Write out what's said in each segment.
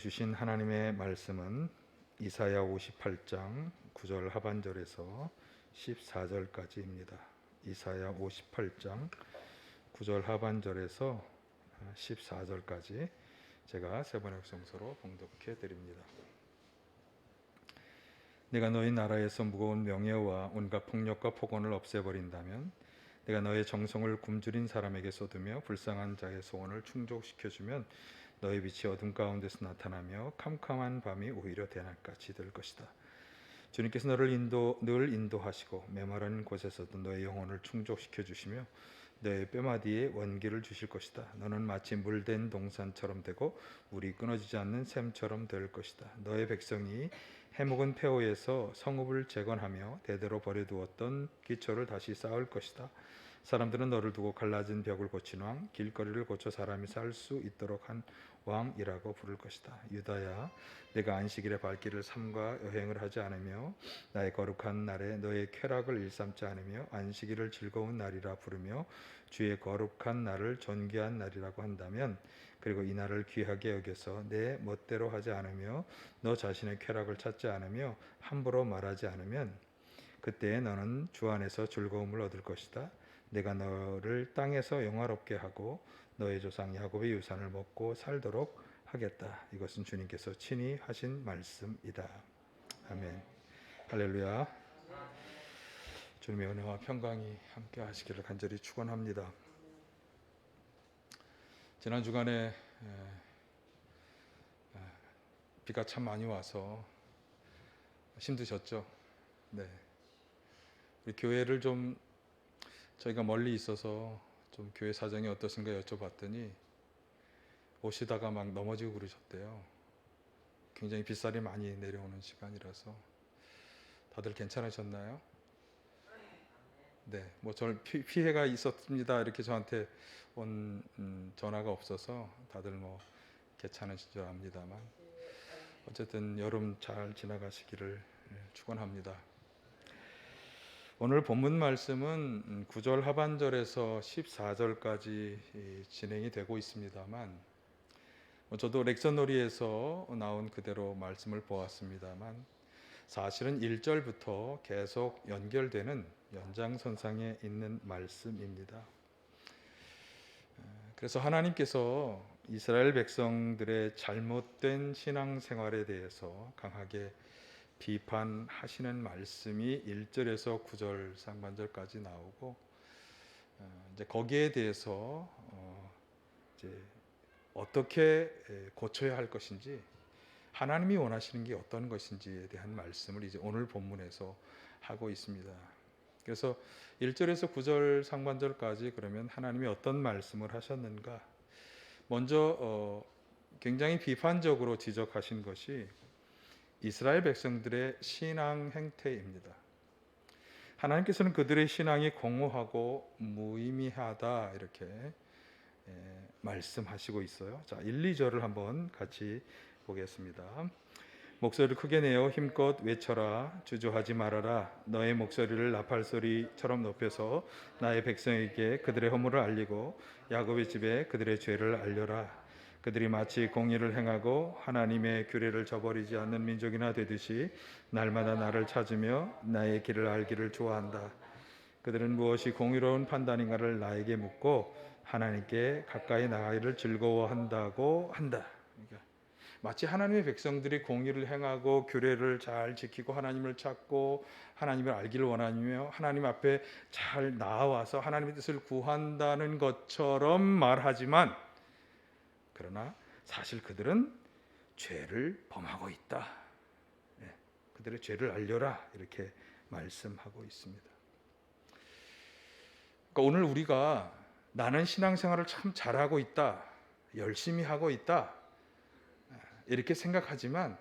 주신 하나님의 말씀은 이사야 58장 9절 하반절에서 14절까지입니다. 이사야 58장 9절 하반절에서 14절까지 제가 세번역 성서로 봉독해 드립니다. 내가 너희 나라에서 무거운 명예와 온갖 폭력과 폭언을 없애버린다면, 내가 너의 정성을 굶주린 사람에게 쏟으며 불쌍한 자의 소원을 충족시켜주면 너의 빛이 어둠 가운데서 나타나며 캄캄한 밤이 오히려 대낮같이 될 것이다. 주님께서 너를 늘 인도하시고 메마른 곳에서도 너의 영혼을 충족시켜 주시며 너의 뼈마디에 원기를 주실 것이다. 너는 마치 물된 동산처럼 되고 물이 끊어지지 않는 샘처럼 될 것이다. 너의 백성이 해묵은 폐허에서 성읍을 재건하며 대대로 버려두었던 기초를 다시 쌓을 것이다. 사람들은 너를 두고 갈라진 벽을 고친 왕, 길거리를 고쳐 사람이 살 수 있도록 한 왕이라고 부를 것이다. 유다야, 내가 안식일에 발길을 삼가 여행을 하지 않으며 나의 거룩한 날에 너의 쾌락을 일삼지 않으며 안식일을 즐거운 날이라 부르며 주의 거룩한 날을 존귀한 날이라고 한다면, 그리고 이 날을 귀하게 여겨서 내 멋대로 하지 않으며 너 자신의 쾌락을 찾지 않으며 함부로 말하지 않으면, 그때 너는 주 안에서 즐거움을 얻을 것이다. 내가 너를 땅에서 영화롭게 하고 너의 조상 야곱의 유산을 먹고 살도록 하겠다. 이것은 주님께서 친히 하신 말씀이다. 아멘. 할렐루야. 주님의 은혜와 평강이 함께 하시기를 간절히 축원합니다. 지난 주간에 비가 참 많이 와서 힘드셨죠? 네. 우리 교회를 좀 저희가 멀리 있어서 좀 교회 사정이 어떻습니까 여쭤봤더니 오시다가 막 넘어지고 그러셨대요. 굉장히 빗살이 많이 내려오는 시간이라서. 다들 괜찮으셨나요? 네, 뭐 저를 피해가 있었습니다 이렇게 저한테 온 전화가 없어서 다들 뭐 괜찮으신 줄 압니다만, 어쨌든 여름 잘 지나가시기를 축원합니다. 오늘 본문 말씀은 9절 하반절에서 14절까지 진행이 되고 있습니다만, 저도 렉션놀이에서 나온 그대로 말씀을 보았습니다만 사실은 1절부터 계속 연결되는 연장선상에 있는 말씀입니다. 그래서 하나님께서 이스라엘 백성들의 잘못된 신앙생활에 대해서 강하게 비판하시는 말씀이 1절에서 9절 상반절까지 나오고, 이제 거기에 대해서 이제 어떻게 고쳐야 할 것인지, 하나님이 원하시는 게 어떤 것인지에 대한 말씀을 이제 오늘 본문에서 하고 있습니다. 그래서 1절에서 9절 상반절까지 그러면 하나님이 어떤 말씀을 하셨는가? 먼저 굉장히 비판적으로 지적하신 것이 이스라엘 백성들의 신앙 행태입니다. 하나님께서는 그들의 신앙이 공허하고 무의미하다 이렇게 말씀하시고 있어요. 자, 1, 2절을 한번 같이 보겠습니다. 목소리를 크게 내어 힘껏 외쳐라. 주저하지 말아라. 너의 목소리를 나팔소리처럼 높여서 나의 백성에게 그들의 허물을 알리고 야곱의 집에 그들의 죄를 알려라. 그들이 마치 공의를 행하고 하나님의 규례를 저버리지 않는 민족이나 되듯이 날마다 나를 찾으며 나의 길을 알기를 좋아한다. 그들은 무엇이 공의로운 판단인가를 나에게 묻고 하나님께 가까이 나가기를 즐거워한다고 한다. 그러니까 마치 하나님의 백성들이 공의를 행하고 규례를 잘 지키고 하나님을 찾고 하나님을 알기를 원하며 하나님 앞에 잘 나와서 하나님의 뜻을 구한다는 것처럼 말하지만, 그러나 사실 그들은 죄를 범하고 있다. 그들의 죄를 알려라 이렇게 말씀하고 있습니다. 그러니까 오늘 우리가 나는 신앙생활을 참 잘하고 있다, 열심히 하고 있다 이렇게 생각하지만,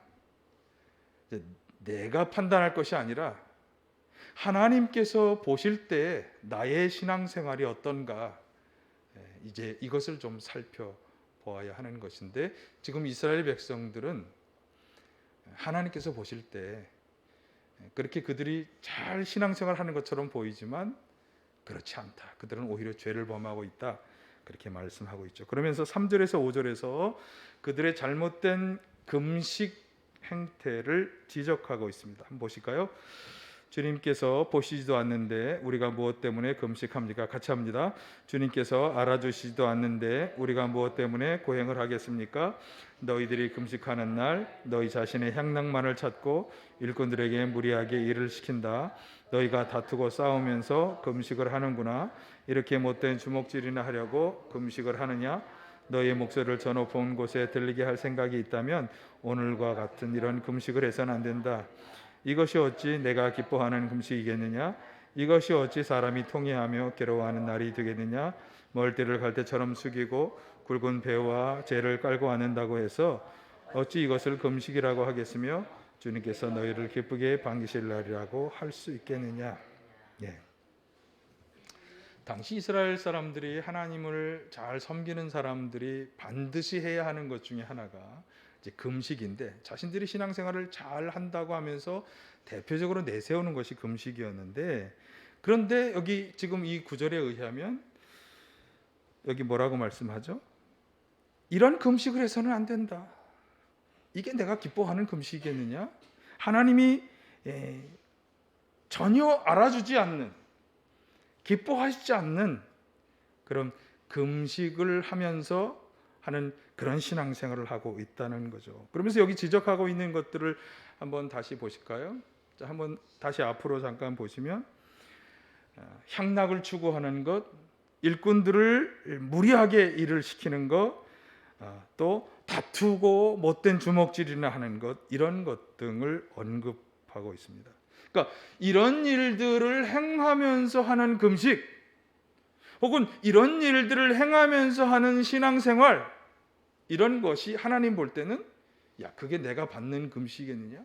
내가 판단할 것이 아니라 하나님께서 보실 때 나의 신앙생활이 어떤가, 이제 이것을 좀 살펴보아야 하는 것인데, 지금 이스라엘 백성들은 하나님께서 보실 때 그렇게 그들이 잘 신앙생활하는 것처럼 보이지만 그렇지 않다. 그들은 오히려 죄를 범하고 있다. 그렇게 말씀하고 있죠. 그러면서 3절에서 5절에서 그들의 잘못된 금식 행태를 지적하고 있습니다. 한번 보실까요? 주님께서 보시지도 않는데 우리가 무엇 때문에 금식합니까? 같이 합니다. 주님께서 알아주시지도 않는데 우리가 무엇 때문에 고행을 하겠습니까? 너희들이 금식하는 날 너희 자신의 향락만을 찾고 일꾼들에게 무리하게 일을 시킨다. 너희가 다투고 싸우면서 금식을 하는구나. 이렇게 못된 주먹질이나 하려고 금식을 하느냐? 너희의 목소리를 저 높은 곳에 들리게 할 생각이 있다면 오늘과 같은 이런 금식을 해서는 안 된다. 이것이 어찌 내가 기뻐하는 금식이겠느냐? 이것이 어찌 사람이 통회하며 괴로워하는 날이 되겠느냐? 멀대를 갈 때처럼 숙이고 굵은 배와 재를 깔고 앉는다고 해서 어찌 이것을 금식이라고 하겠으며 주님께서 너희를 기쁘게 반기실 날이라고 할 수 있겠느냐? 예. 당시 이스라엘 사람들이 하나님을 잘 섬기는 사람들이 반드시 해야 하는 것 중에 하나가 이제 금식인데, 자신들이 신앙생활을 잘 한다고 하면서 대표적으로 내세우는 것이 금식이었는데, 그런데 여기 지금 이 구절에 의하면 여기 뭐라고 말씀하죠? 이런 금식을 해서는 안 된다. 이게 내가 기뻐하는 금식이겠느냐? 하나님이 전혀 알아주지 않는, 기뻐하시지 않는 그런 금식을 하면서 하는 그런 신앙생활을 하고 있다는 거죠. 그러면서 여기 지적하고 있는 것들을 한번 다시 보실까요? 자, 한번 다시 앞으로 잠깐 보시면 향락을 추구하는 것, 일꾼들을 무리하게 일을 시키는 것, 또 다투고 못된 주먹질이나 하는 것, 이런 것 등을 언급하고 있습니다. 그러니까 이런 일들을 행하면서 하는 금식, 혹은 이런 일들을 행하면서 하는 신앙생활, 이런 것이 하나님 볼 때는 야, 그게 내가 받는 금식이겠느냐?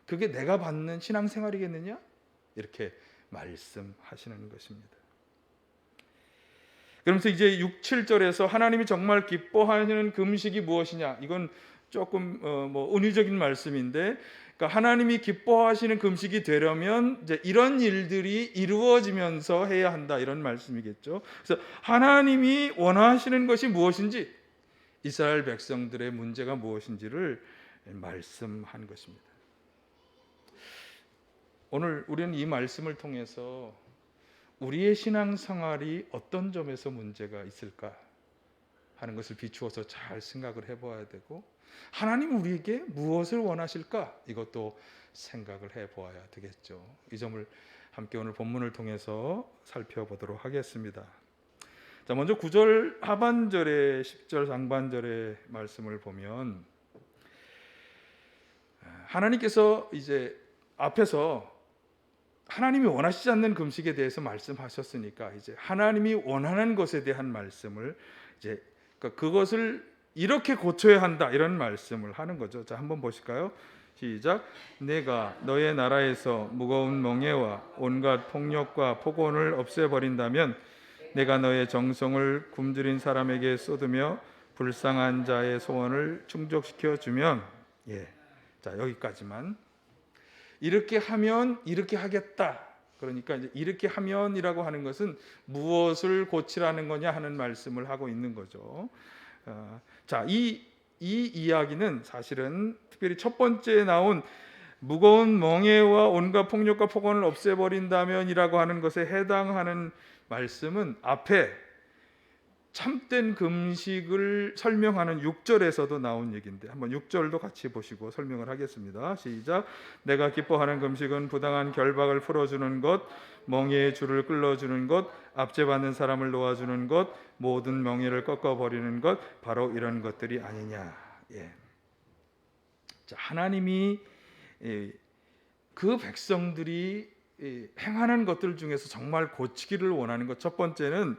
그게 내가 받는 신앙생활이겠느냐? 이렇게 말씀하시는 것입니다. 그러면서 이제 6, 7절에서 하나님이 정말 기뻐하는 금식이 무엇이냐? 이건 조금 은유적인 말씀인데, 그러니까 하나님이 기뻐하시는 금식이 되려면 이제 이런 일들이 이루어지면서 해야 한다, 이런 말씀이겠죠. 그래서 하나님이 원하시는 것이 무엇인지, 이스라엘 백성들의 문제가 무엇인지를 말씀한 것입니다. 오늘 우리는 이 말씀을 통해서 우리의 신앙생활이 어떤 점에서 문제가 있을까 하는 것을 비추어서 잘 생각을 해봐야 되고, 하나님 우리에게 무엇을 원하실까, 이것도 생각을 해보아야 되겠죠. 이 점을 함께 오늘 본문을 통해서 살펴보도록 하겠습니다. 자, 먼저 9절 하반절에 10절 상반절의 말씀을 보면 하나님께서 이제 앞에서 하나님이 원하시지 않는 금식에 대해서 말씀하셨으니까 이제 하나님이 원하는 것에 대한 말씀을 이제 그것을 이렇게 고쳐야 한다, 이런 말씀을 하는 거죠. 자, 한번 보실까요? 시작. 내가 너의 나라에서 무거운 멍에와 온갖 폭력과 폭언을 없애버린다면 내가 너의 정성을 굶주린 사람에게 쏟으며 불쌍한 자의 소원을 충족시켜 주면, 자, 여기까지만. 이렇게 하면 이렇게 하겠다. 그러니까 이제 이렇게 하면이라고 하는 것은 무엇을 고치라는 거냐 하는 말씀을 하고 있는 거죠. 자, 이 이야기는 사실은 특별히 첫 번째 나온 무거운 멍에와 온갖 폭력과 폭언을 없애버린다면이라고 하는 것에 해당하는 말씀은 앞에 참된 금식을 설명하는 6절에서도 나온 얘기인데, 한번 6절도 같이 보시고 설명을 하겠습니다. 시작. 내가 기뻐하는 금식은 부당한 결박을 풀어주는 것, 멍에의 줄을 끌어주는 것, 압제받는 사람을 놓아주는 것, 모든 멍에를 꺾어버리는 것, 바로 이런 것들이 아니냐. 자, 하나님이 그 백성들이 행하는 것들 중에서 정말 고치기를 원하는 것, 첫 번째는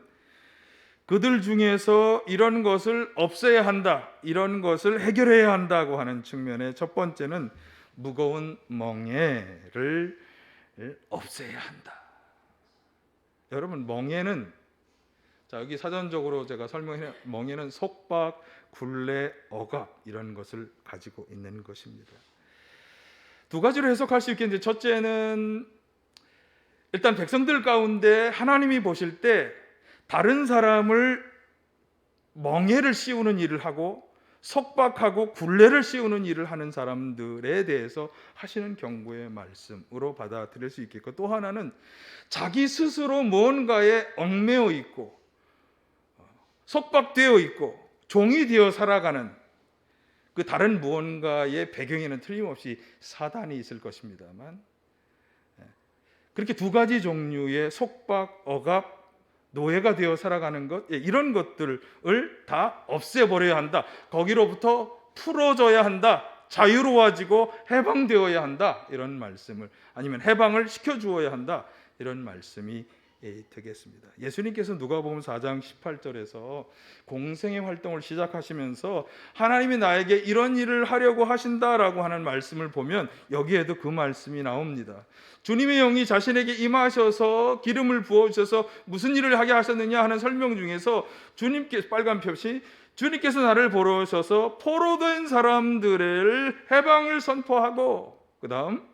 그들 중에서 이런 것을 없애야 한다, 이런 것을 해결해야 한다고 하는 측면에 첫 번째는 무거운 멍에를 없애야 한다. 여러분, 멍에는, 자, 여기 사전적으로 제가 설명해, 멍에는 속박, 굴레, 억압, 이런 것을 가지고 있는 것입니다. 두 가지로 해석할 수 있겠는데, 첫째는 일단 백성들 가운데 하나님이 보실 때 다른 사람을 멍에를 씌우는 일을 하고 속박하고 굴레를 씌우는 일을 하는 사람들에 대해서 하시는 경고의 말씀으로 받아들일 수 있겠고, 또 하나는 자기 스스로 무언가에 얽매여 있고 속박되어 있고 종이 되어 살아가는 그 다른 무언가의 배경에는 틀림없이 사단이 있을 것입니다만, 그렇게 두 가지 종류의 속박, 억압, 노예가 되어 살아가는 것, 이런 것들을 다 없애버려야 한다. 거기로부터 풀어져야 한다. 자유로워지고 해방되어야 한다. 이런 말씀을, 아니면 해방을 시켜주어야 한다. 이런 말씀이 되겠습니다. 예수님께서 누가복음 4장 18절에서 공생의 활동을 시작하시면서 하나님이 나에게 이런 일을 하려고 하신다라고 하는 말씀을 보면 여기에도 그 말씀이 나옵니다. 주님의 영이 자신에게 임하셔서 기름을 부어주셔서 무슨 일을 하게 하셨느냐 하는 설명 중에서 주님께서, 빨간 표시, 주님께서 나를 보러 오셔서 포로된 사람들을 해방을 선포하고, 그 다음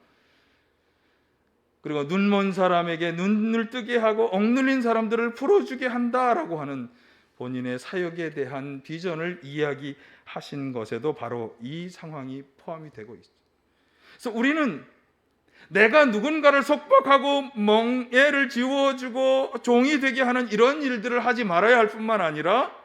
그리고 눈먼 사람에게 눈을 뜨게 하고 억눌린 사람들을 풀어주게 한다라고 하는 본인의 사역에 대한 비전을 이야기하신 것에도 바로 이 상황이 포함이 되고 있습니다. 그래서 우리는 내가 누군가를 속박하고 멍에를 지워주고 종이 되게 하는 이런 일들을 하지 말아야 할 뿐만 아니라,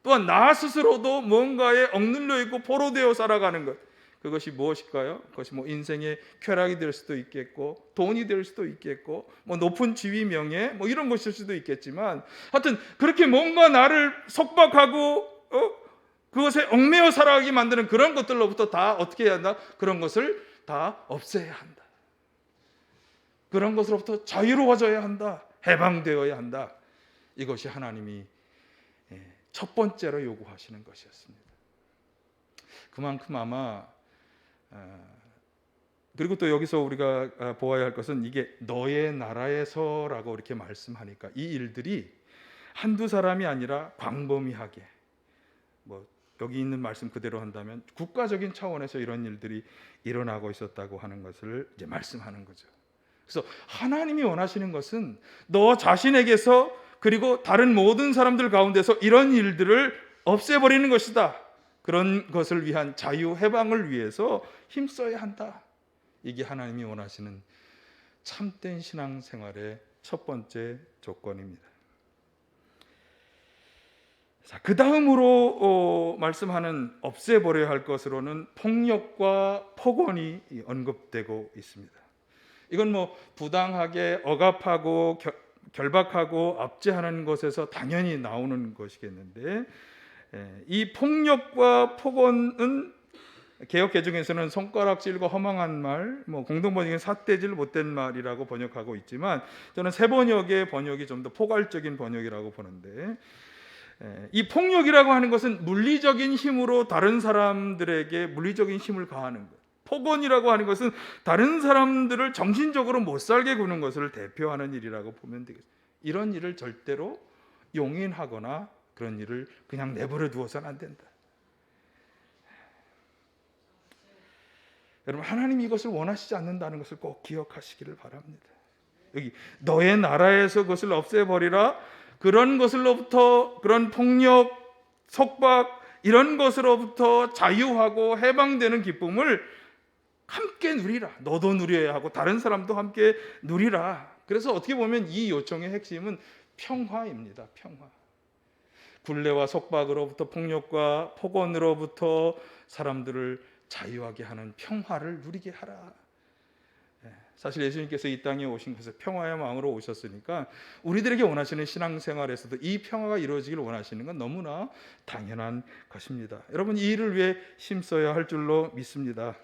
또한 나 스스로도 뭔가에 억눌려 있고 포로되어 살아가는 것, 그것이 무엇일까요? 그것이 인생의 쾌락이 될 수도 있겠고, 돈이 될 수도 있겠고, 높은 지위, 명예, 이런 것일 수도 있겠지만, 하여튼 그렇게 뭔가 나를 속박하고 그것에 얽매여 살아가게 만드는 그런 것들로부터 다 어떻게 해야 한다? 그런 것을 다 없애야 한다. 그런 것으로부터 자유로워져야 한다. 해방되어야 한다. 이것이 하나님이 첫 번째로 요구하시는 것이었습니다. 그만큼 아마, 그리고 또 여기서 우리가 보아야 할 것은, 이게 너의 나라에서라고 이렇게 말씀하니까 이 일들이 한두 사람이 아니라 광범위하게, 여기 있는 말씀 그대로 한다면 국가적인 차원에서 이런 일들이 일어나고 있었다고 하는 것을 이제 말씀하는 거죠. 그래서 하나님이 원하시는 것은 너 자신에게서, 그리고 다른 모든 사람들 가운데서 이런 일들을 없애버리는 것이다. 그런 것을 위한 자유 해방을 위해서 힘써야 한다. 이게 하나님이 원하시는 참된 신앙생활의 첫 번째 조건입니다. 자, 그 다음으로 말씀하는 없애버려야 할 것으로는 폭력과 폭언이 언급되고 있습니다. 이건 부당하게 억압하고 결박하고 압제하는 것에서 당연히 나오는 것이겠는데, 이 폭력과 폭언은 개역 개정에서는 손가락질과 허망한 말, 공동번역은 삿대질 못된 말이라고 번역하고 있지만, 저는 새 번역의 번역이 좀 더 포괄적인 번역이라고 보는데, 이 폭력이라고 하는 것은 물리적인 힘으로 다른 사람들에게 물리적인 힘을 가하는 것, 폭언이라고 하는 것은 다른 사람들을 정신적으로 못 살게 구는 것을 대표하는 일이라고 보면 되겠습니다. 이런 일을 절대로 용인하거나 그런 일을 그냥 내버려 두어서는 안 된다. 여러분, 하나님이 이것을 원하시지 않는다는 것을 꼭 기억하시기를 바랍니다. 여기 너의 나라에서 그것을 없애버리라, 그런 것으로부터, 그런 폭력, 속박, 이런 것으로부터 자유하고 해방되는 기쁨을 함께 누리라. 너도 누려야 하고 다른 사람도 함께 누리라. 그래서 어떻게 보면 이 요청의 핵심은 평화입니다. 평화. 굴레와 속박으로부터, 폭력과 폭언으로부터 사람들을 자유하게 하는 평화를 누리게 하라. 사실 예수님께서 이 땅에 오신 것은 평화의 마음으로 오셨으니까 우리들에게 원하시는 신앙생활에서도 이 평화가 이루어지길 원하시는 건 너무나 당연한 것입니다. 여러분, 이 일을 위해 힘써야 할 줄로 믿습니다.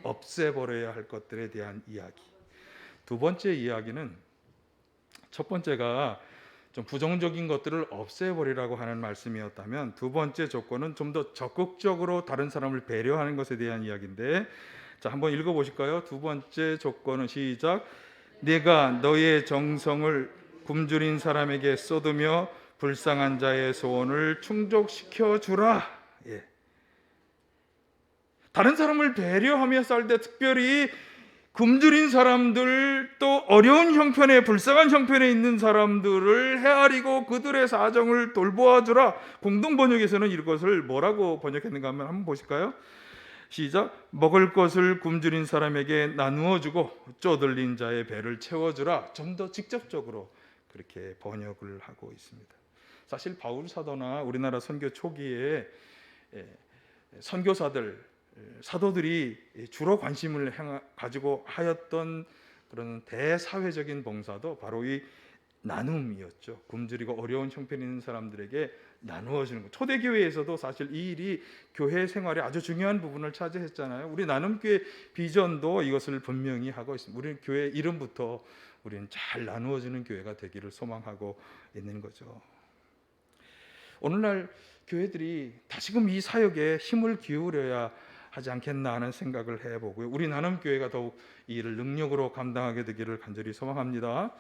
없애버려야 할 것들에 대한 이야기. 두 번째 이야기는, 첫 번째가 좀 부정적인 것들을 없애버리라고 하는 말씀이었다면, 두 번째 조건은 좀 더 적극적으로 다른 사람을 배려하는 것에 대한 이야기인데, 자, 한번 읽어보실까요? 두 번째 조건은 시작. 내가 너의 정성을 굶주린 사람에게 쏟으며 불쌍한 자의 소원을 충족시켜 주라. 다른 사람을 배려하며 살 때, 특별히 굶주린 사람들, 또 어려운 형편에, 불쌍한 형편에 있는 사람들을 헤아리고 그들의 사정을 돌보아 주라. 공동 번역에서는 이것을 뭐라고 번역했는가 하면 한번 보실까요? 시작. 먹을 것을 굶주린 사람에게 나누어 주고 쪼들린 자의 배를 채워 주라. 좀 더 직접적으로 그렇게 번역을 하고 있습니다. 사실 바울 사도나 우리나라 선교 초기에 선교사들, 사도들이 주로 관심을 가지고 하였던 그런 대사회적인 봉사도 바로 이 나눔이었죠. 굶주리고 어려운 형편이 있는 사람들에게 나누어 주는 것. 초대교회에서도 사실 이 일이 교회 생활에 아주 중요한 부분을 차지했잖아요. 우리 나눔교회 비전도 이것을 분명히 하고 있습니다. 우리 교회 이름부터 우리는 잘 나누어 주는 교회가 되기를 소망하고 있는 거죠. 오늘날 교회들이 다시금 이 사역에 힘을 기울여야 하지 않겠나 하는 생각을 해보고요. 우리 나눔교회가 더욱 이 일을 능력으로 감당하게 되기를 간절히 소망합니다.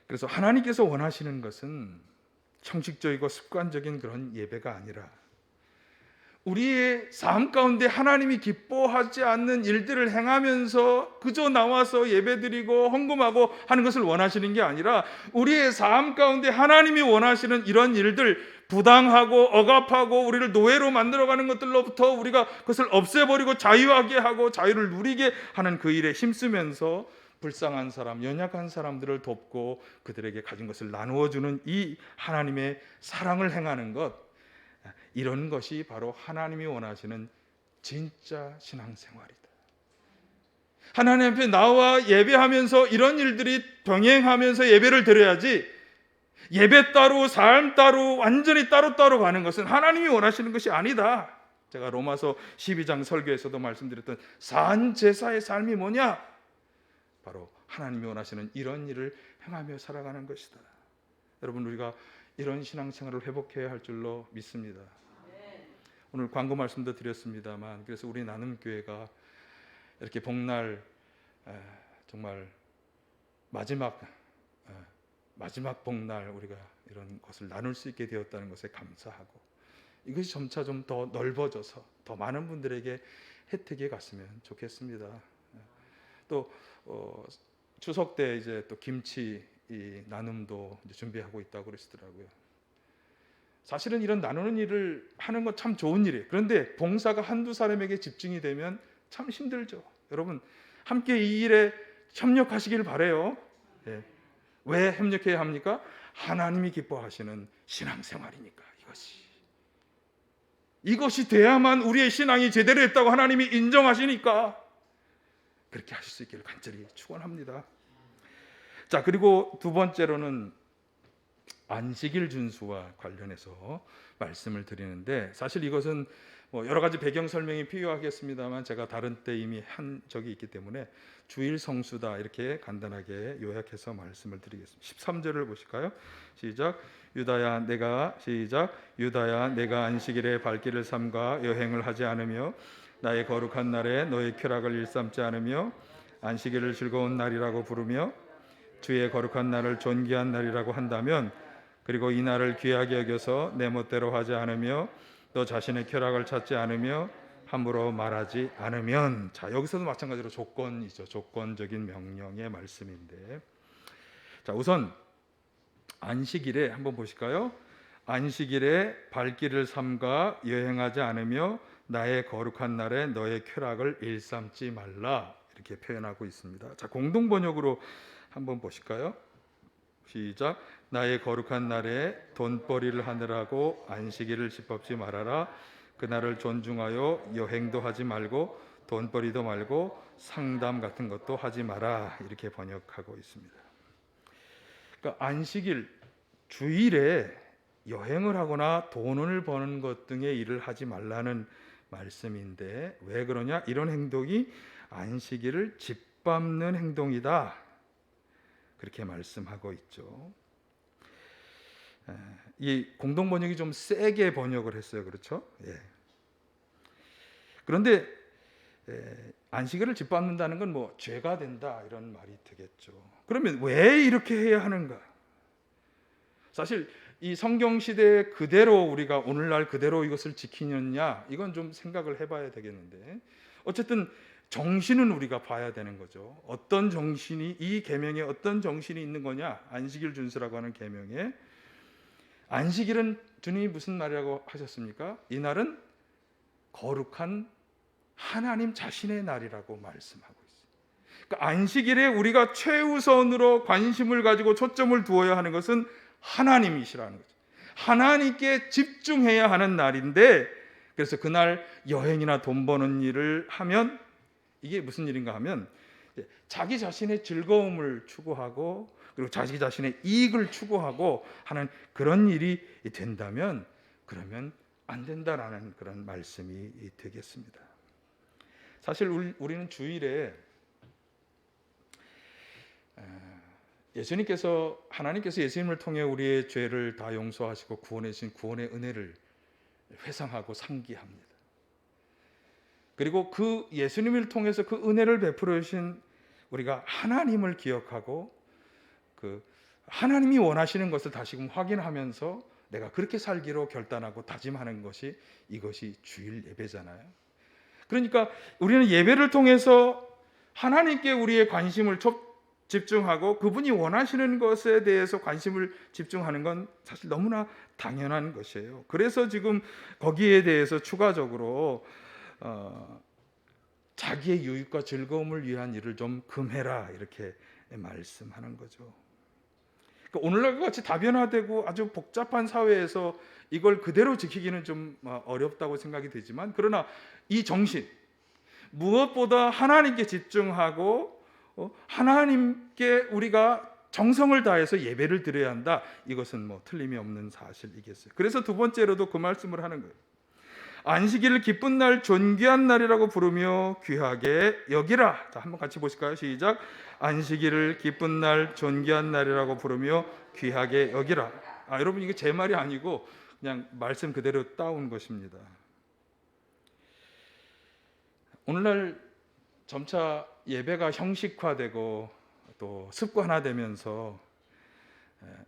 그래서 하나님께서 원하시는 것은 형식적이고 습관적인 그런 예배가 아니라 우리의 삶 가운데 하나님이 기뻐하지 않는 일들을 행하면서 그저 나와서 예배드리고 헌금하고 하는 것을 원하시는 게 아니라 우리의 삶 가운데 하나님이 원하시는 이런 일들, 부당하고 억압하고 우리를 노예로 만들어가는 것들로부터 우리가 그것을 없애버리고 자유하게 하고 자유를 누리게 하는 그 일에 힘쓰면서 불쌍한 사람, 연약한 사람들을 돕고 그들에게 가진 것을 나누어주는 이 하나님의 사랑을 행하는 것, 이런 것이 바로 하나님이 원하시는 진짜 신앙생활이다. 하나님 앞에 나와 예배하면서 이런 일들이 병행하면서 예배를 드려야지, 예배 따로 삶 따로 완전히 따로따로 가는 것은 하나님이 원하시는 것이 아니다. 제가 로마서 12장 설교에서도 말씀드렸던 산제사의 삶이 뭐냐? 바로 하나님이 원하시는 이런 일을 행하며 살아가는 것이다. 여러분, 우리가 이런 신앙생활을 회복해야 할 줄로 믿습니다. 오늘 광고 말씀도 드렸습니다만, 그래서 우리 나눔교회가 이렇게 복날 정말 마지막 복날 우리가 이런 것을 나눌 수 있게 되었다는 것에 감사하고, 이것이 점차 좀 더 넓어져서 더 많은 분들에게 혜택이 갔으면 좋겠습니다. 또 추석 때 이제 또 김치 나눔도 이제 준비하고 있다고 그러시더라고요. 사실은 이런 나누는 일을 하는 건 참 좋은 일이에요. 그런데 봉사가 한두 사람에게 집중이 되면 참 힘들죠. 여러분, 함께 이 일에 협력하시길 바라요. 예. 왜 협력해야 합니까? 하나님이 기뻐하시는 신앙생활이니까. 이것이 돼야만 우리의 신앙이 제대로 했다고 하나님이 인정하시니까 그렇게 하실 수 있기를 간절히 축원합니다. 자, 그리고 두 번째로는 안식일 준수와 관련해서 말씀을 드리는데, 사실 이것은 여러 가지 배경 설명이 필요하겠습니다만 제가 다른 때 이미 한 적이 있기 때문에 주일 성수다 이렇게 간단하게 요약해서 말씀을 드리겠습니다. 13절을 보실까요? 시작. 유다야 내가 안식일에 발길을 삼가 여행을 하지 않으며 나의 거룩한 날에 너의 쾌락을 일삼지 않으며 안식일을 즐거운 날이라고 부르며 주의 거룩한 날을 존귀한 날이라고 한다면, 그리고 이 날을 귀하게 여겨서 내 멋대로 하지 않으며 너 자신의 쾌락을 찾지 않으며 함부로 말하지 않으면. 자, 여기서도 마찬가지로 조건이죠. 조건적인 명령의 말씀인데, 자, 우선 안식일에 한번 보실까요? 안식일에 발길을 삼가 여행하지 않으며 나의 거룩한 날에 너의 쾌락을 일삼지 말라, 이렇게 표현하고 있습니다. 자, 공동 번역으로 한번 보실까요? 시작. 나의 거룩한 날에 돈벌이를 하느라고 안식일을 짓밟지 말아라. 그날을 존중하여 여행도 하지 말고 돈벌이도 말고 상담 같은 것도 하지 마라, 이렇게 번역하고 있습니다. 그러니까 안식일, 주일에 여행을 하거나 돈을 버는 것 등의 일을 하지 말라는 말씀인데, 왜 그러냐? 이런 행동이 안식일을 짓밟는 행동이다, 그렇게 말씀하고 있죠. 이 공동 번역이 좀 세게 번역을 했어요. 그렇죠? 예. 그런데 안식일을 짓밟는다는 건 죄가 된다, 이런 말이 되겠죠. 그러면 왜 이렇게 해야 하는가? 사실 이 성경 시대 그대로 우리가 오늘날 그대로 이것을 지키느냐, 이건 좀 생각을 해봐야 되겠는데, 어쨌든 정신은 우리가 봐야 되는 거죠. 어떤 정신이, 이 계명에 어떤 정신이 있는 거냐? 안식일 준수라고 하는 계명에 안식일은 주님이 무슨 날이라고 하셨습니까? 이 날은 거룩한 하나님 자신의 날이라고 말씀하고 있어요. 그러니까 안식일에 우리가 최우선으로 관심을 가지고 초점을 두어야 하는 것은 하나님이시라는 거죠. 하나님께 집중해야 하는 날인데, 그래서 그날 여행이나 돈 버는 일을 하면 이게 무슨 일인가 하면 자기 자신의 즐거움을 추구하고 그리고 자기 자신의 이익을 추구하고 하는 그런 일이 된다면 그러면 안 된다라는 그런 말씀이 되겠습니다. 사실 우리는 주일에 하나님께서 예수님을 통해 우리의 죄를 다 용서하시고 구원해 주신 구원의 은혜를 회상하고 상기합니다. 그리고 그 예수님을 통해서 그 은혜를 베풀어 주신 우리가 하나님을 기억하고 그 하나님이 원하시는 것을 다시금 확인하면서 내가 그렇게 살기로 결단하고 다짐하는 것이 이것이 주일 예배잖아요. 그러니까 우리는 예배를 통해서 하나님께 우리의 관심을 집중하고 그분이 원하시는 것에 대해서 관심을 집중하는 건 사실 너무나 당연한 것이에요. 그래서 지금 거기에 대해서 추가적으로 자기의 유익과 즐거움을 위한 일을 좀 금해라 이렇게 말씀하는 거죠. 그러니까 오늘날과 같이 다변화되고 아주 복잡한 사회에서 이걸 그대로 지키기는 좀 어렵다고 생각이 되지만, 그러나 이 정신, 무엇보다 하나님께 집중하고 하나님께 우리가 정성을 다해서 예배를 드려야 한다, 이것은 틀림이 없는 사실이겠어요. 그래서 두 번째로도 그 말씀을 하는 거예요. 안식일을 기쁜 날, 존귀한 날이라고 부르며 귀하게 여기라. 자, 한번 같이 보실까요? 시작. 안식일을 기쁜 날, 존귀한 날이라고 부르며 귀하게 여기라. 여러분, 이게 제 말이 아니고 그냥 말씀 그대로 따온 것입니다. 오늘날 점차 예배가 형식화되고 또 습관화되면서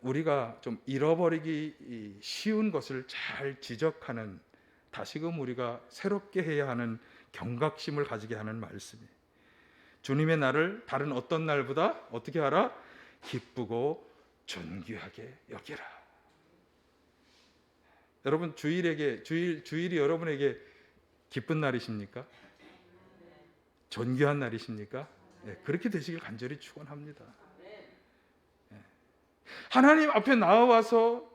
우리가 좀 잃어버리기 쉬운 것을 잘 지적하는, 다시금 우리가 새롭게 해야 하는 경각심을 가지게 하는 말씀이, 주님의 날을 다른 어떤 날보다 어떻게 하라? 기쁘고 존귀하게 여기라. 여러분, 주일이 여러분에게 기쁜 날이십니까? 존귀한 날이십니까? 네, 그렇게 되시길 간절히 축원합니다. 하나님 앞에 나와서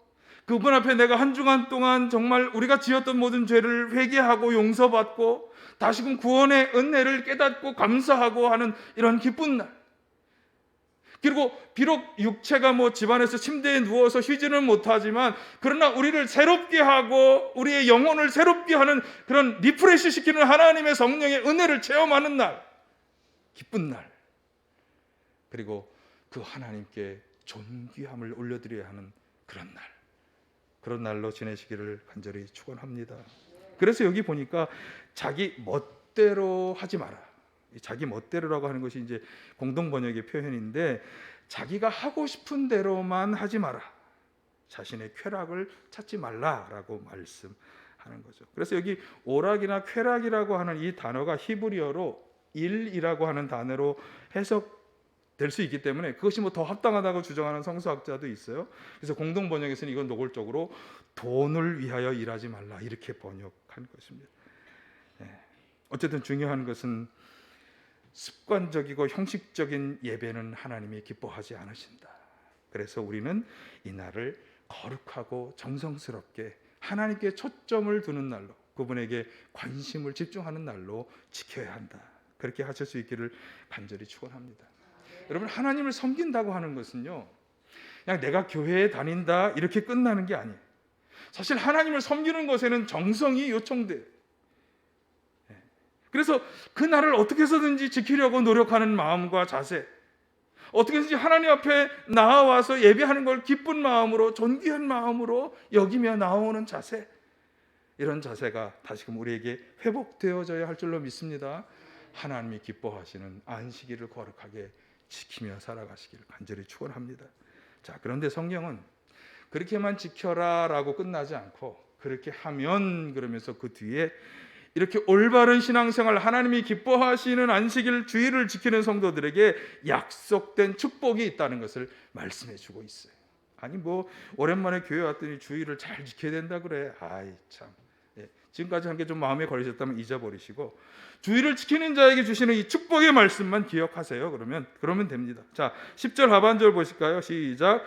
그분 앞에 내가 한 주간 동안 정말 우리가 지었던 모든 죄를 회개하고 용서받고 다시금 구원의 은혜를 깨닫고 감사하고 하는 이런 기쁜 날. 그리고 비록 육체가 집안에서 침대에 누워서 쉬지는 못하지만 그러나 우리를 새롭게 하고 우리의 영혼을 새롭게 하는 그런 리프레시 시키는 하나님의 성령의 은혜를 체험하는 날, 기쁜 날. 그리고 그 하나님께 존귀함을 올려드려야 하는 그런 날, 그런 날로 지내시기를 간절히 축원합니다. 그래서 여기 보니까 자기 멋대로 하지 마라. 자기 멋대로라고 하는 것이 이제 공동 번역의 표현인데, 자기가 하고 싶은 대로만 하지 마라. 자신의 쾌락을 찾지 말라라고 말씀하는 거죠. 그래서 여기 오락이나 쾌락이라고 하는 이 단어가 히브리어로 일이라고 하는 단어로 해석될 수 있기 때문에 그것이 더 합당하다고 주장하는 성서학자도 있어요. 그래서 공동 번역에서는 이건 노골적으로 돈을 위하여 일하지 말라 이렇게 번역한 것입니다. 어쨌든 중요한 것은 습관적이고 형식적인 예배는 하나님이 기뻐하지 않으신다. 그래서 우리는 이 날을 거룩하고 정성스럽게 하나님께 초점을 두는 날로, 그분에게 관심을 집중하는 날로 지켜야 한다. 그렇게 하실 수 있기를 간절히 축원합니다. 여러분, 하나님을 섬긴다고 하는 것은요, 그냥 내가 교회에 다닌다 이렇게 끝나는 게 아니에요. 사실 하나님을 섬기는 것에는 정성이 요청돼요. 그래서 그 날을 어떻게 해서든지 지키려고 노력하는 마음과 자세, 어떻게 해서든지 하나님 앞에 나와서 예배하는 걸 기쁜 마음으로, 존귀한 마음으로 여기며 나오는 자세, 이런 자세가 다시금 우리에게 회복되어져야 할 줄로 믿습니다. 하나님이 기뻐하시는 안식일을 거룩하게 지키며 살아가시기를 간절히 축원합니다. 자, 그런데 성경은 그렇게만 지켜라라고 끝나지 않고 그렇게 하면 그러면서 그 뒤에 이렇게 올바른 신앙생활, 하나님이 기뻐하시는 안식일 주일을 지키는 성도들에게 약속된 축복이 있다는 것을 말씀해 주고 있어요. 아니 뭐 오랜만에 교회 왔더니 주일을 잘 지켜야 된다 그래. 아이 참. 지금까지 한 게 좀 마음에 걸리셨다면 잊어버리시고 주일을 지키는 자에게 주시는 이 축복의 말씀만 기억하세요. 그러면 됩니다. 자, 10절 하반절 보실까요? 시작.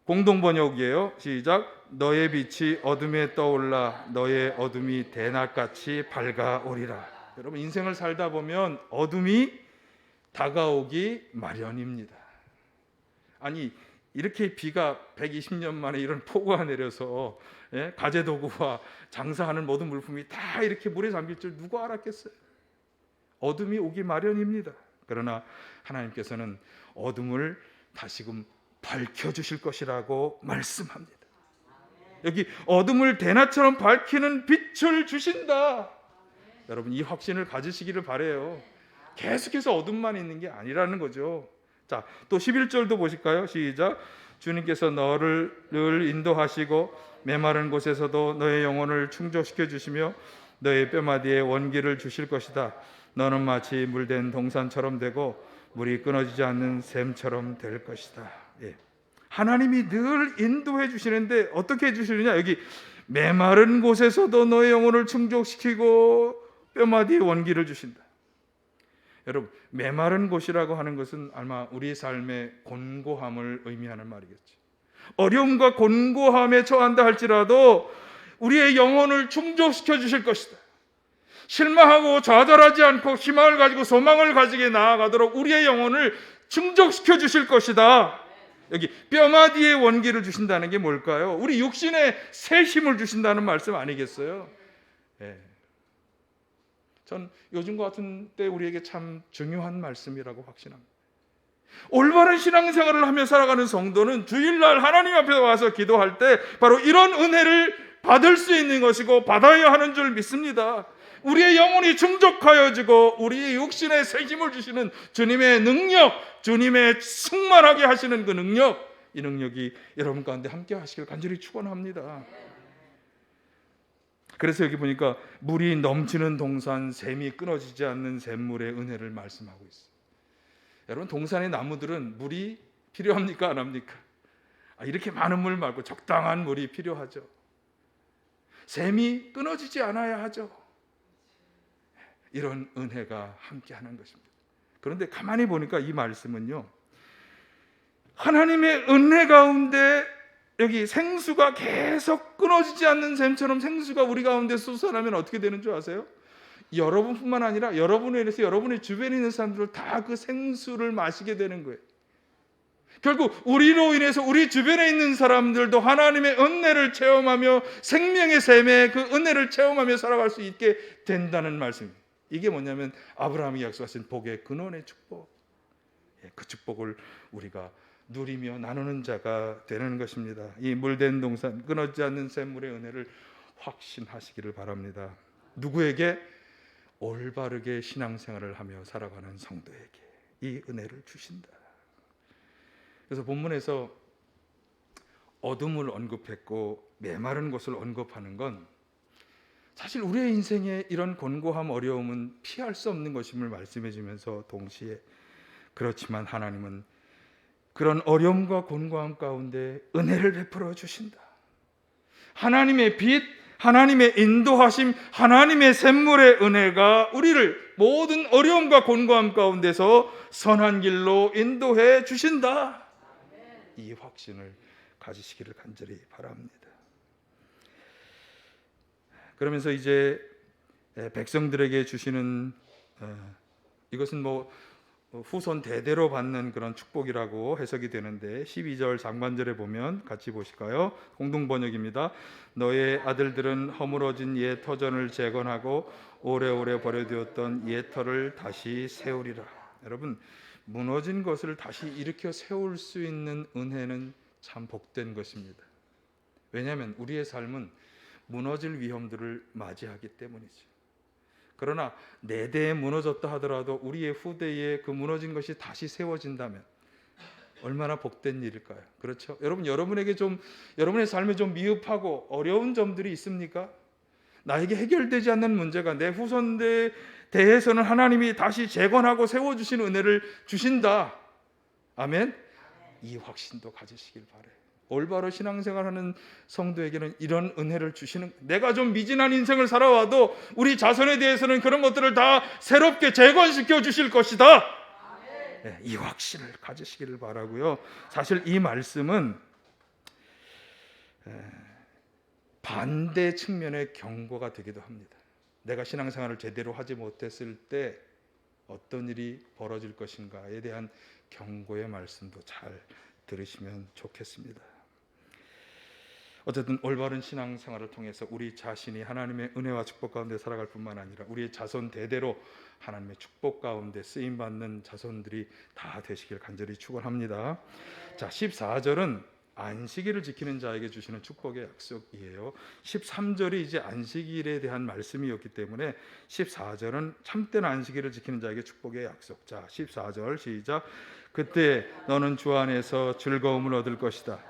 공동 번역이에요. 시작. 너의 빛이 어둠에 떠올라 너의 어둠이 대낮같이 밝아오리라. 여러분 인생을 살다 보면 어둠이 다가오기 마련입니다. 아니 이렇게 비가 120년 만에 이런 폭우가 내려서 가재도구와 장사하는 모든 물품이 다 이렇게 물에 잠길 줄 누가 알았겠어요? 어둠이 오기 마련입니다. 그러나 하나님께서는 어둠을 다시금 밝혀주실 것이라고 말씀합니다. 여기 어둠을 대낮처럼 밝히는 빛을 주신다. 여러분 이 확신을 가지시기를 바라요. 계속해서 어둠만 있는 게 아니라는 거죠. 자, 또 11절도 보실까요? 시작. 주님께서 너를 인도하시고 메마른 곳에서도 너의 영혼을 충족시켜 주시며 너의 뼈마디에 원기를 주실 것이다. 너는 마치 물된 동산처럼 되고 물이 끊어지지 않는 샘처럼 될 것이다. 하나님이 늘 인도해 주시는데 어떻게 해 주시느냐? 여기 메마른 곳에서도 너의 영혼을 충족시키고 뼈마디에 원기를 주신다. 여러분 메마른 곳이라고 하는 것은 아마 우리 삶의 곤고함을 의미하는 말이겠죠. 어려움과 곤고함에 처한다 할지라도 우리의 영혼을 충족시켜 주실 것이다. 실망하고 좌절하지 않고 희망을 가지고 소망을 가지게 나아가도록 우리의 영혼을 충족시켜 주실 것이다. 여기 뼈마디에 원기를 주신다는 게 뭘까요? 우리 육신에 새 힘을 주신다는 말씀 아니겠어요? 전 요즘과 같은 때 우리에게 참 중요한 말씀이라고 확신합니다. 올바른 신앙생활을 하며 살아가는 성도는 주일날 하나님 앞에 와서 기도할 때 바로 이런 은혜를 받을 수 있는 것이고 받아야 하는 줄 믿습니다. 우리의 영혼이 충족하여지고 우리의 육신에 새 힘을 주시는 주님의 능력, 주님의 충만하게 하시는 그 능력, 이 능력이 여러분 가운데 함께 하시길 간절히 축원합니다. 그래서 여기 보니까 물이 넘치는 동산, 샘이 끊어지지 않는 샘물의 은혜를 말씀하고 있어요. 여러분 동산의 나무들은 물이 필요합니까? 안 합니까? 이렇게 많은 물 말고 적당한 물이 필요하죠. 샘이 끊어지지 않아야 하죠. 이런 은혜가 함께하는 것입니다. 그런데 가만히 보니까 이 말씀은요, 하나님의 은혜 가운데 여기 생수가 계속 끊어지지 않는 샘처럼 생수가 우리 가운데 솟아나면 어떻게 되는 줄 아세요? 여러분뿐만 아니라 여러분에 인해서 여러분의 주변에 있는 사람들 다 그 생수를 마시게 되는 거예요. 결국 우리로 인해서 우리 주변에 있는 사람들도 하나님의 은혜를 체험하며 생명의 샘의 그 은혜를 체험하며 살아갈 수 있게 된다는 말씀입니다. 이게 뭐냐면 아브라함이 약속하신 복의 근원의 축복, 그 축복을 우리가 누리며 나누는 자가 되는 것입니다. 이 물된 동산, 끊어지지 않는 샘물의 은혜를 확신하시기를 바랍니다. 누구에게? 올바르게 신앙생활을 하며 살아가는 성도에게 이 은혜를 주신다. 그래서 본문에서 어둠을 언급했고 메마른 곳을 언급하는 건 사실 우리의 인생에 이런 곤고함, 어려움은 피할 수 없는 것임을 말씀해 주면서 동시에 그렇지만 하나님은 그런 어려움과 곤고함 가운데 은혜를 베풀어 주신다. 하나님의 빛, 하나님의 인도하심, 하나님의 샘물의 은혜가 우리를 모든 어려움과 곤고함 가운데서 선한 길로 인도해 주신다. 이 확신을 가지시기를 간절히 바랍니다. 그러면서 이제 백성들에게 주시는 이것은 뭐 후손 대대로 받는 그런 축복이라고 해석이 되는데 12절 상반절에 보면 같이 보실까요? 공동 번역입니다. 너의 아들들은 허물어진 옛 터전을 재건하고 오래오래 버려두었던 옛 터를 다시 세우리라. 여러분 무너진 것을 다시 일으켜 세울 수 있는 은혜는 참 복된 것입니다. 왜냐하면 우리의 삶은 무너질 위험들을 맞이하기 때문이죠. 그러나 내 대에 무너졌다 하더라도 우리의 후대에 그 무너진 것이 다시 세워진다면 얼마나 복된 일일까요? 그렇죠? 여러분, 여러분에게 좀 여러분의 삶에 좀 미흡하고 어려운 점들이 있습니까? 나에게 해결되지 않는 문제가 내 후손에 대해서는 하나님이 다시 재건하고 세워주신 은혜를 주신다. 아멘. 이 확신도 가지시길 바래요. 올바로 신앙생활하는 성도에게는 이런 은혜를 주시는, 내가 좀 미진한 인생을 살아와도 우리 자손에 대해서는 그런 것들을 다 새롭게 재건시켜 주실 것이다. 네, 이 확신을 가지시기를 바라고요. 사실 이 말씀은 반대 측면의 경고가 되기도 합니다. 내가 신앙생활을 제대로 하지 못했을 때 어떤 일이 벌어질 것인가에 대한 경고의 말씀도 잘 들으시면 좋겠습니다. 어쨌든 올바른 신앙생활을 통해서 우리 자신이 하나님의 은혜와 축복 가운데 살아갈 뿐만 아니라 우리의 자손 대대로 하나님의 축복 가운데 쓰임받는 자손들이 다 되시길 간절히 축원합니다. 자, 14절은 안식일을 지키는 자에게 주시는 축복의 약속이에요. 13절이 이제 안식일에 대한 말씀이었기 때문에 14절은 참된 안식일을 지키는 자에게 축복의 약속. 자, 14절 시작. 그때 너는 주 안에서 즐거움을 얻을 것이다.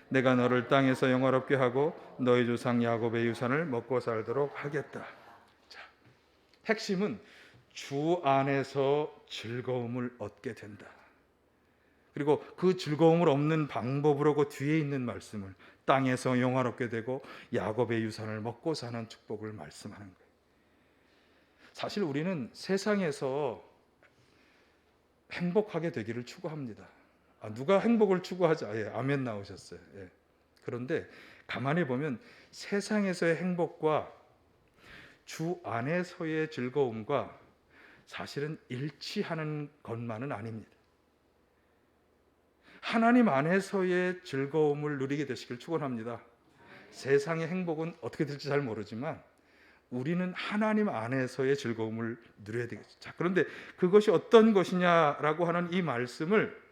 내가 너를 땅에서 영화롭게 하고 너희 조상 야곱의 유산을 먹고 살도록 하겠다. 자, 핵심은 주 안에서 즐거움을 얻게 된다. 그리고 그 즐거움을 얻는 방법으로 그 뒤에 있는 말씀을 땅에서 영화롭게 되고 야곱의 유산을 먹고 사는 축복을 말씀하는 거예요. 사실 우리는 세상에서 행복하게 되기를 추구합니다. 누가 행복을 추구하지? 예, 아멘 나오셨어요. 예. 그런데 가만히 보면 세상에서의 행복과 주 안에서의 즐거움과 사실은 일치하는 것만은 아닙니다. 하나님 안에서의 즐거움을 누리게 되시길 축원합니다. 세상의 행복은 어떻게 될지 잘 모르지만 우리는 하나님 안에서의 즐거움을 누려야 되겠죠. 자, 그런데 그것이 어떤 것이냐라고 하는 이 말씀을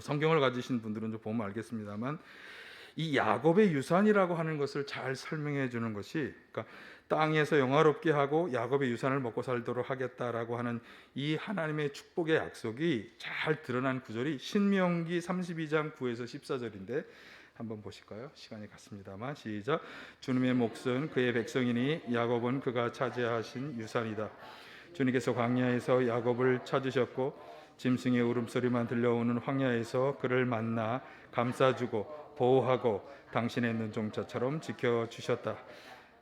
성경을 가지신 분들은 좀 보면 알겠습니다만 이 야곱의 유산이라고 하는 것을 잘 설명해 주는 것이, 그러니까 땅에서 영화롭게 하고 야곱의 유산을 먹고 살도록 하겠다라고 하는 이 하나님의 축복의 약속이 잘 드러난 구절이 신명기 32장 9에서 14절인데 한번 보실까요? 시간이 갔습니다만 시작. 주님의 몫은 그의 백성이니 야곱은 그가 차지하신 유산이다. 주님께서 광야에서 야곱을 찾으셨고 짐승의 울음소리만 들려오는 황야에서 그를 만나 감싸주고 보호하고 당신의 눈동자처럼 지켜주셨다.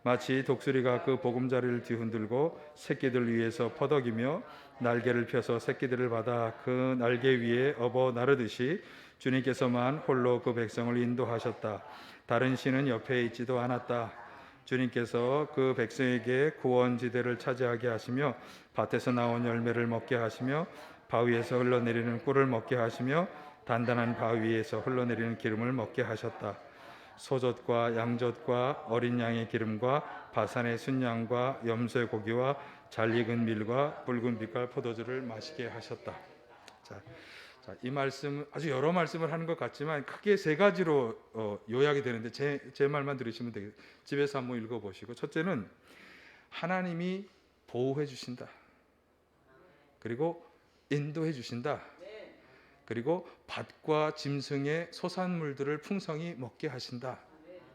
마치 독수리가 그 보금자리를 뒤흔들고 새끼들 위에서 퍼덕이며 날개를 펴서 새끼들을 받아 그 날개 위에 업어 나르듯이 주님께서만 홀로 그 백성을 인도하셨다. 다른 신은 옆에 있지도 않았다. 주님께서 그 백성에게 구원지대를 차지하게 하시며 밭에서 나온 열매를 먹게 하시며 바위에서 흘러내리는 꿀을 먹게 하시며 단단한 바위에서 흘러내리는 기름을 먹게 하셨다. 소젖과 양젖과 어린 양의 기름과 바산의 순양과 염소의 고기와 잘 익은 밀과 붉은 빛깔 포도주를 마시게 하셨다. 자, 이 말씀 아주 여러 말씀을 하는 것 같지만 크게 세 가지로 요약이 되는데 제 말만 들으시면 되겠습니다. 집에서 한번 읽어보시고, 첫째는 하나님이 보호해 주신다. 그리고 인도해 주신다. 그리고 밭과 짐승의 소산물들을 풍성히 먹게 하신다.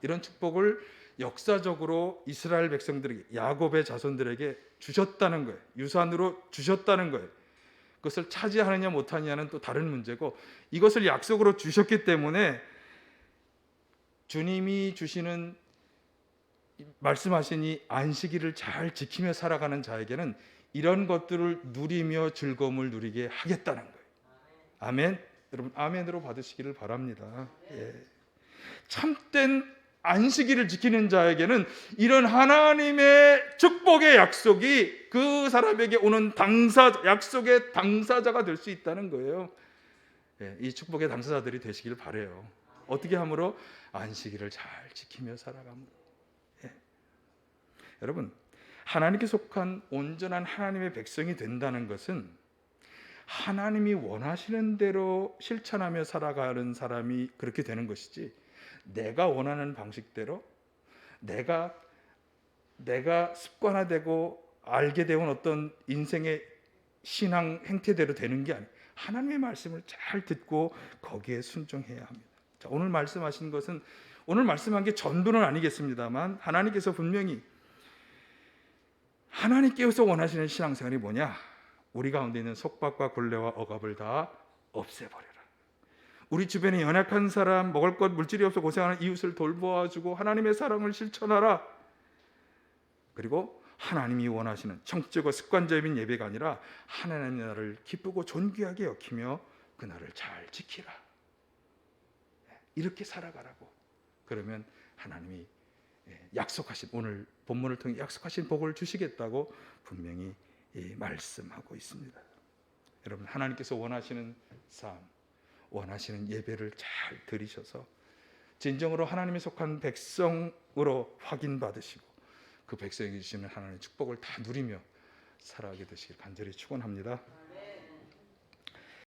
이런 축복을 역사적으로 이스라엘 백성들에게, 야곱의 자손들에게 주셨다는 거예요. 유산으로 주셨다는 거예요. 그것을 차지하느냐 못하느냐는 또 다른 문제고, 이것을 약속으로 주셨기 때문에 주님이 주시는 말씀하신 이 안식일을 잘 지키며 살아가는 자에게는 이런 것들을 누리며 즐거움을 누리게 하겠다는 거예요. 아멘. 여러분 아멘으로 받으시기를 바랍니다. 예. 참된 안식일을 지키는 자에게는 이런 하나님의 축복의 약속이 그 사람에게 오는 약속의 당사자가 될 수 있다는 거예요. 예, 이 축복의 당사자들이 되시길 바라요. 어떻게 함으로? 안식일을 잘 지키며 살아감으로. 예. 여러분, 하나님께 속한 온전한 하나님의 백성이 된다는 것은 하나님이 원하시는 대로 실천하며 살아가는 사람이 그렇게 되는 것이지, 내가 원하는 방식대로 내가 습관화되고 알게 되온 어떤 인생의 신앙 행태대로 되는 게 아니에요. 하나님의 말씀을 잘 듣고 거기에 순종해야 합니다. 자, 오늘 말씀하신 것은, 오늘 말씀한 게 전부는 아니겠습니다만 하나님께서 분명히 하나님께서 원하시는 신앙생활이 뭐냐? 우리 가운데 있는 속박과 굴레와 억압을 다 없애버려라. 우리 주변에 연약한 사람, 먹을 것 물질이 없어 고생하는 이웃을 돌보아주고 하나님의 사랑을 실천하라. 그리고 하나님이 원하시는 정적이고 습관적인 예배가 아니라 하나님의 날을 기쁘고 존귀하게 여기며 그 날을 잘 지키라. 이렇게 살아가라고. 그러면 하나님이 약속하신, 오늘 본문을 통해 약속하신 복을 주시겠다고 분명히 말씀하고 있습니다. 여러분, 하나님께서 원하시는 삶, 원하시는 예배를 잘 드리셔서 진정으로 하나님에 속한 백성으로 확인받으시고 그 백성에게 주시는 하나님의 축복을 다 누리며 살아가게 되시길 간절히 축원합니다.